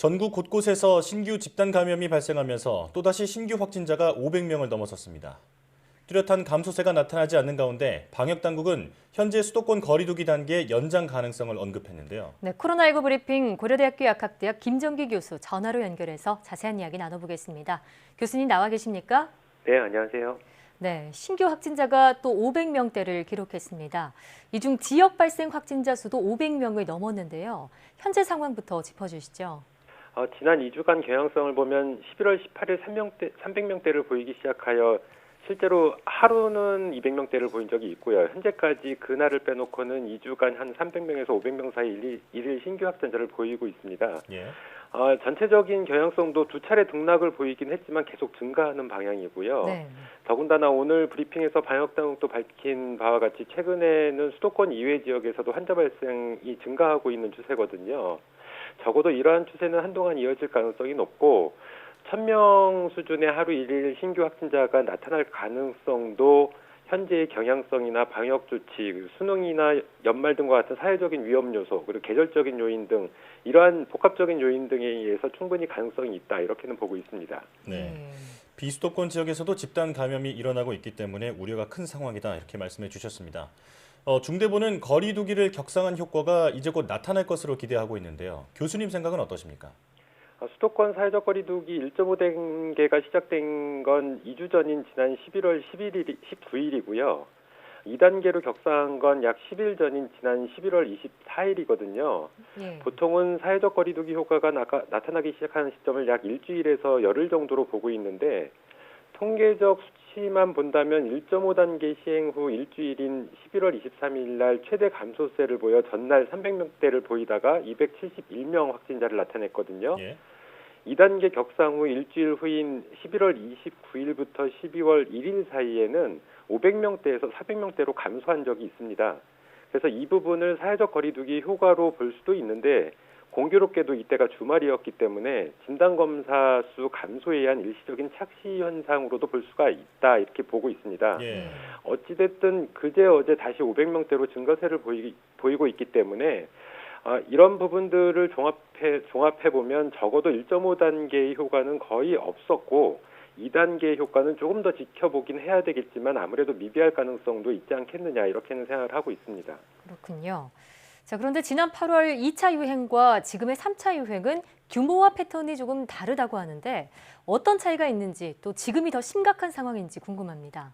전국 곳곳에서 신규 집단 감염이 발생하면서 또다시 신규 확진자가 500명을 넘어섰습니다. 뚜렷한 감소세가 나타나지 않는 가운데 방역당국은 현재 수도권 거리 두기 단계 연장 가능성을 언급했는데요. 네, 코로나19 브리핑 고려대학교 약학대학 김정기 교수 전화로 연결해서 자세한 이야기 나눠보겠습니다. 교수님 나와 계십니까? 네, 안녕하세요. 네, 신규 확진자가 또 500명대를 기록했습니다. 이 중 지역 발생 확진자 수도 500명을 넘었는데요. 현재 상황부터 짚어주시죠. 지난 2주간 경향성을 보면 11월 18일 300명대를 보이기 시작하여 실제로 하루는 200명대를 보인 적이 있고요. 현재까지 그날을 빼놓고는 2주간 한 300명에서 500명 사이 일일 신규 확진자를 보이고 있습니다. 예. 전체적인 경향성도 두 차례 등락을 보이긴 했지만 계속 증가하는 방향이고요. 네. 더군다나 오늘 브리핑에서 방역당국도 밝힌 바와 같이 최근에는 수도권 이외 지역에서도 환자 발생이 증가하고 있는 추세거든요. 적어도 이러한 추세는 한동안 이어질 가능성이 높고 1000명 수준의 하루 일일 신규 확진자가 나타날 가능성도 현재의 경향성이나 방역 조치, 수능이나 연말 등과 같은 사회적인 위험 요소, 그리고 계절적인 요인 등 이러한 복합적인 요인 등에 의해서 충분히 가능성이 있다, 이렇게는 보고 있습니다. 네. 비수도권 지역에서도 집단 감염이 일어나고 있기 때문에 우려가 큰 상황이다, 이렇게 말씀해 주셨습니다. 중대본은 거리 두기를 격상한 효과가 이제 곧 나타날 것으로 기대하고 있는데요. 교수님 생각은 어떠십니까? 수도권 사회적 거리 두기 1.5단계가 시작된 건 2주 전인 지난 11월 19일이고요. 2단계로 격상한 건 약 10일 전인 지난 11월 24일이거든요. 예. 보통은 사회적 거리 두기 효과가 나타나기 시작하는 시점을 약 일주일에서 열흘 정도로 보고 있는데 통계적 수치만 본다면 1.5단계 시행 후 일주일인 11월 23일 날 최대 감소세를 보여 전날 300명대를 보이다가 271명 확진자를 나타냈거든요. 예. 2단계 격상 후 일주일 후인 11월 29일부터 12월 1일 사이에는 500명대에서 400명대로 감소한 적이 있습니다. 그래서 이 부분을 사회적 거리두기 효과로 볼 수도 있는데 공교롭게도 이때가 주말이었기 때문에 진단검사 수 감소에 의한 일시적인 착시 현상으로도 볼 수가 있다, 이렇게 보고 있습니다. 예. 어찌됐든 그제 어제 다시 500명대로 증가세를 보이고 있기 때문에 이런 부분들을 종합해 보면 적어도 1.5단계의 효과는 거의 없었고 2단계의 효과는 조금 더 지켜보긴 해야 되겠지만 아무래도 미비할 가능성도 있지 않겠느냐, 이렇게는 생각을 하고 있습니다. 그렇군요. 자, 그런데 지난 8월 2차 유행과 지금의 3차 유행은 규모와 패턴이 조금 다르다고 하는데 어떤 차이가 있는지 또 지금이 더 심각한 상황인지 궁금합니다.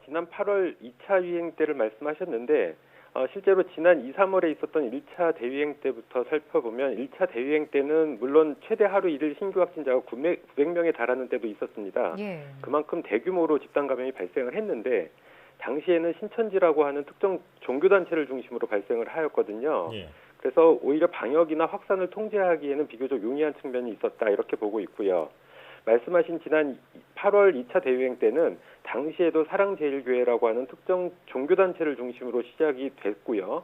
지난 8월 2차 유행 때를 말씀하셨는데 실제로 지난 2, 3월에 있었던 1차 대유행 때부터 살펴보면 1차 대유행 때는 물론 최대 하루 일일 신규 확진자가 900명에 달하는 때도 있었습니다. 예. 그만큼 대규모로 집단 감염이 발생을 했는데 당시에는 신천지라고 하는 특정 종교단체를 중심으로 발생을 하였거든요. 예. 그래서 오히려 방역이나 확산을 통제하기에는 비교적 용이한 측면이 있었다, 이렇게 보고 있고요. 말씀하신 지난 8월 2차 대유행 때는 당시에도 사랑제일교회라고 하는 특정 종교단체를 중심으로 시작이 됐고요.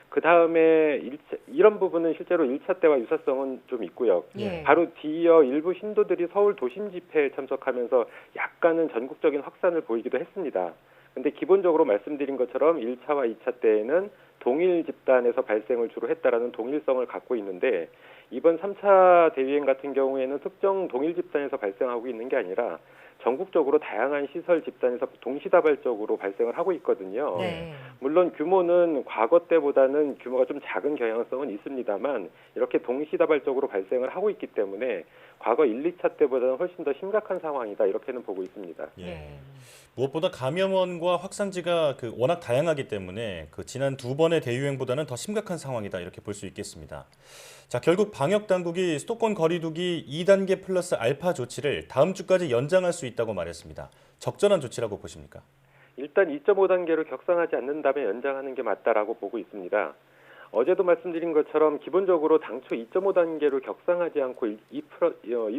그 다음에 이런 부분은 실제로 1차 때와 유사성은 좀 있고요. 예. 바로 뒤이어 일부 신도들이 서울 도심 집회에 참석하면서 약간은 전국적인 확산을 보이기도 했습니다. 근데 기본적으로 말씀드린 것처럼 1차와 2차 때에는 동일 집단에서 발생을 주로 했다라는 동일성을 갖고 있는데 이번 3차 대유행 같은 경우에는 특정 동일 집단에서 발생하고 있는 게 아니라 전국적으로 다양한 시설 집단에서 동시다발적으로 발생을 하고 있거든요. 네. 물론 규모는 과거 때보다는 규모가 좀 작은 경향성은 있습니다만 이렇게 동시다발적으로 발생을 하고 있기 때문에 과거 1, 2차 때보다는 훨씬 더 심각한 상황이다, 이렇게는 보고 있습니다. 예. 네. 무엇보다 감염원과 확산지가 워낙 다양하기 때문에 지난 두 번의 대유행보다는 더 심각한 상황이다, 이렇게 볼 수 있겠습니다. 자, 결국 방역 당국이 수도권 거리두기 2단계 플러스 알파 조치를 다음 주까지 연장할 수 있다고 말했습니다. 적절한 조치라고 보십니까? 일단 2.5단계로 격상하지 않는다면 연장하는 게 맞다라고 보고 있습니다. 어제도 말씀드린 것처럼 기본적으로 당초 2.5단계로 격상하지 않고 2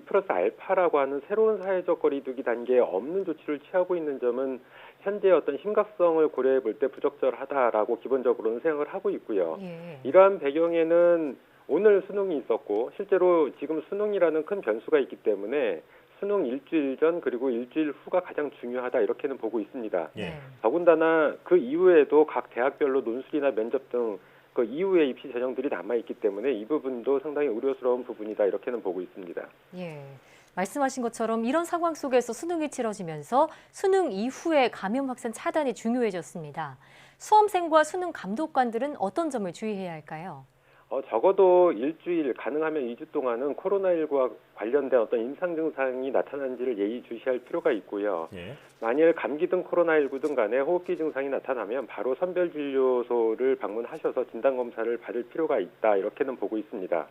플러스 알파라고 하는 새로운 사회적 거리두기 단계에 없는 조치를 취하고 있는 점은 현재 어떤 심각성을 고려해 볼 때 부적절하다라고 기본적으로는 생각을 하고 있고요. 예. 이러한 배경에는 오늘 수능이 있었고 실제로 지금 수능이라는 큰 변수가 있기 때문에 수능 일주일 전 그리고 일주일 후가 가장 중요하다, 이렇게는 보고 있습니다. 예. 더군다나 그 이후에도 각 대학별로 논술이나 면접 등 그 이후에 입시 전형들이 남아 있기 때문에 이 부분도 상당히 우려스러운 부분이다 이렇게는 보고 있습니다. 예. 말씀하신 것처럼 이런 상황 속에서 수능이 치러지면서 수능 이후에 감염 확산 차단이 중요해졌습니다. 수험생과 수능 감독관들은 어떤 점을 주의해야 할까요? 적어도 일주일, 가능하면 2주 동안은 코로나19와 관련된 어떤 임상 증상이 나타난지를 예의주시할 필요가 있고요. 예. 만일 감기 등 코로나19 등 간에 호흡기 증상이 나타나면 바로 선별진료소를 방문하셔서 진단검사를 받을 필요가 있다 이렇게는 보고 있습니다.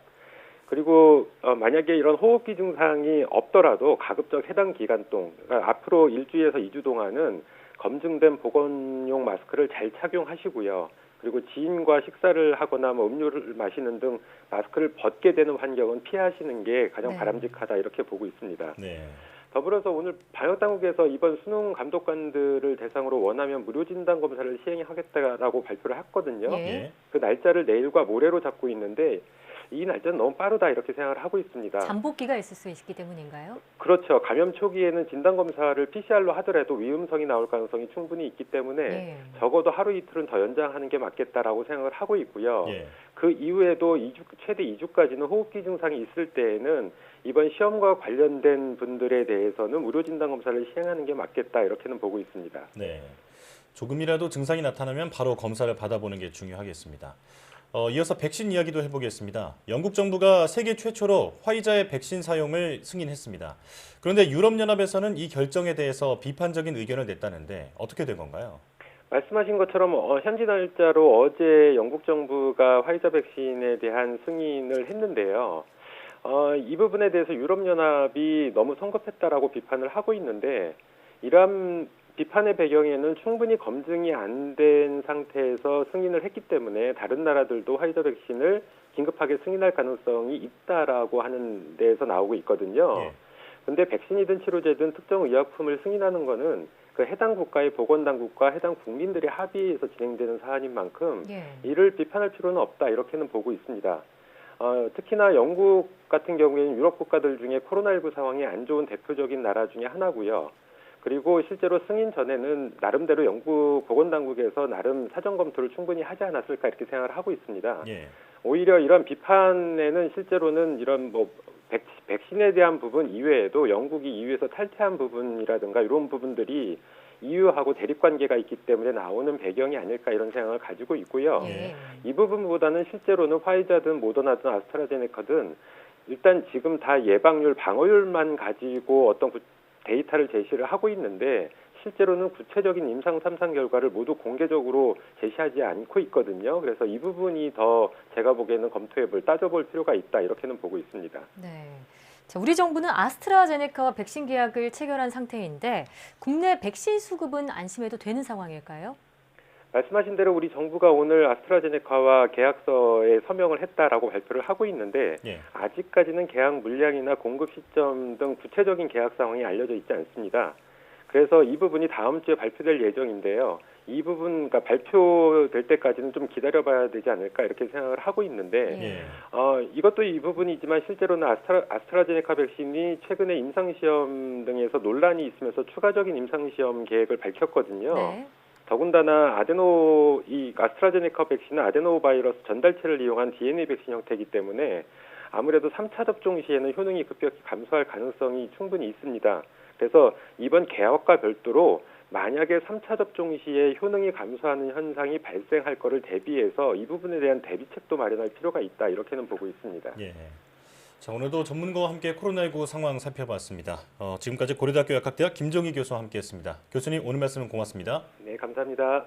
그리고 만약에 이런 호흡기 증상이 없더라도 가급적 해당 기간 동안, 그러니까 앞으로 일주일에서 2주 동안은 검증된 보건용 마스크를 잘 착용하시고요. 그리고 지인과 식사를 하거나 음료를 마시는 등 마스크를 벗게 되는 환경은 피하시는 게 가장 네. 바람직하다 이렇게 보고 있습니다. 네. 더불어서 오늘 방역당국에서 이번 수능 감독관들을 대상으로 원하면 무료 진단 검사를 시행하겠다라고 발표를 했거든요. 예. 예. 그 날짜를 내일과 모레로 잡고 있는데 이 날짜는 너무 빠르다 이렇게 생각을 하고 있습니다. 잠복기가 있을 수 있기 때문인가요? 그렇죠. 감염 초기에는 진단 검사를 PCR로 하더라도 위음성이 나올 가능성이 충분히 있기 때문에 예. 적어도 하루 이틀은 더 연장하는 게 맞겠다라고 생각을 하고 있고요. 예. 그 이후에도 최대 2주까지는 호흡기 증상이 있을 때에는 이번 시험과 관련된 분들에 대해서는 무료 진단 검사를 시행하는 게 맞겠다 이렇게는 보고 있습니다. 네. 조금이라도 증상이 나타나면 바로 검사를 받아보는 게 중요하겠습니다. 이어서 백신 이야기도 해보겠습니다. 영국 정부가 세계 최초로 화이자의 백신 사용을 승인했습니다. 그런데 유럽연합에서는 이 결정에 대해서 비판적인 의견을 냈다는데 어떻게 된 건가요? 말씀하신 것처럼 현지 날짜로 어제 영국 정부가 화이자 백신에 대한 승인을 했는데요. 이 부분에 대해서 유럽연합이 너무 성급했다라고 비판을 하고 있는데 이러한 비판의 배경에는 충분히 검증이 안 된 상태에서 승인을 했기 때문에 다른 나라들도 화이자 백신을 긴급하게 승인할 가능성이 있다라고 하는 데에서 나오고 있거든요. 그런데 백신이든 치료제든 특정 의약품을 승인하는 거는 그 해당 국가의 보건당국과 해당 국민들의 합의에서 진행되는 사안인 만큼 예. 이를 비판할 필요는 없다 이렇게는 보고 있습니다. 특히나 영국 같은 경우에는 유럽 국가들 중에 코로나19 상황이 안 좋은 대표적인 나라 중에 하나고요. 그리고 실제로 승인 전에는 나름대로 영국 보건당국에서 나름 사전 검토를 충분히 하지 않았을까 이렇게 생각을 하고 있습니다. 예. 오히려 이런 비판에는 실제로는 이런 백신에 대한 부분 이외에도 영국이 EU에서 탈퇴한 부분이라든가 이런 부분들이 EU하고 대립관계가 있기 때문에 나오는 배경이 아닐까 이런 생각을 가지고 있고요. 예. 이 부분보다는 실제로는 화이자든 모더나든 아스트라제네카든 일단 지금 다 예방률, 방어율만 가지고 어떤 데이터를 제시를 하고 있는데 실제로는 구체적인 임상 3상 결과를 모두 공개적으로 제시하지 않고 있거든요. 그래서 이 부분이 더 제가 보기에는 따져볼 필요가 있다 이렇게는 보고 있습니다. 네. 자, 우리 정부는 아스트라제네카와 백신 계약을 체결한 상태인데 국내 백신 수급은 안심해도 되는 상황일까요? 말씀하신 대로 우리 정부가 오늘 아스트라제네카와 계약서에 서명을 했다라고 발표를 하고 있는데 예. 아직까지는 계약 물량이나 공급 시점 등 구체적인 계약 상황이 알려져 있지 않습니다. 그래서 이 부분이 다음 주에 발표될 예정인데요. 이 부분, 그러니까 발표될 때까지는 좀 기다려봐야 되지 않을까 이렇게 생각을 하고 있는데 예. 이것도 이 부분이지만 실제로는 아스트라제네카 백신이 최근에 임상시험 등에서 논란이 있으면서 추가적인 임상시험 계획을 밝혔거든요. 네. 더군다나 이 아스트라제네카 백신은 아데노바이러스 전달체를 이용한 DNA 백신 형태이기 때문에 아무래도 3차 접종 시에는 효능이 급격히 감소할 가능성이 충분히 있습니다. 그래서 이번 계약과 별도로 만약에 3차 접종 시에 효능이 감소하는 현상이 발생할 것을 대비해서 이 부분에 대한 대비책도 마련할 필요가 있다 이렇게는 보고 있습니다. 예. 자, 오늘도 전문가와 함께 코로나19 상황 살펴봤습니다. 지금까지 고려대학교 약학대학 김정희 교수와 함께했습니다. 교수님 오늘 말씀 고맙습니다. 네, 감사합니다.